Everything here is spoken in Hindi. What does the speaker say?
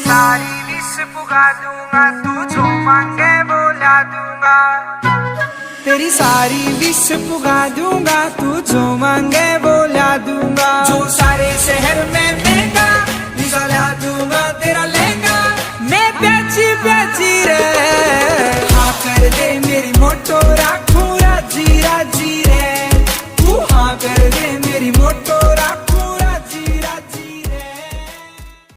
सारी विश पुगा दूंगा, तू जो मांगे वो ला दूंगा। तेरी सारी विश पुगा दूंगा, तू जो मांगे वो ला दूंगा। जो सारे शहर में महंगा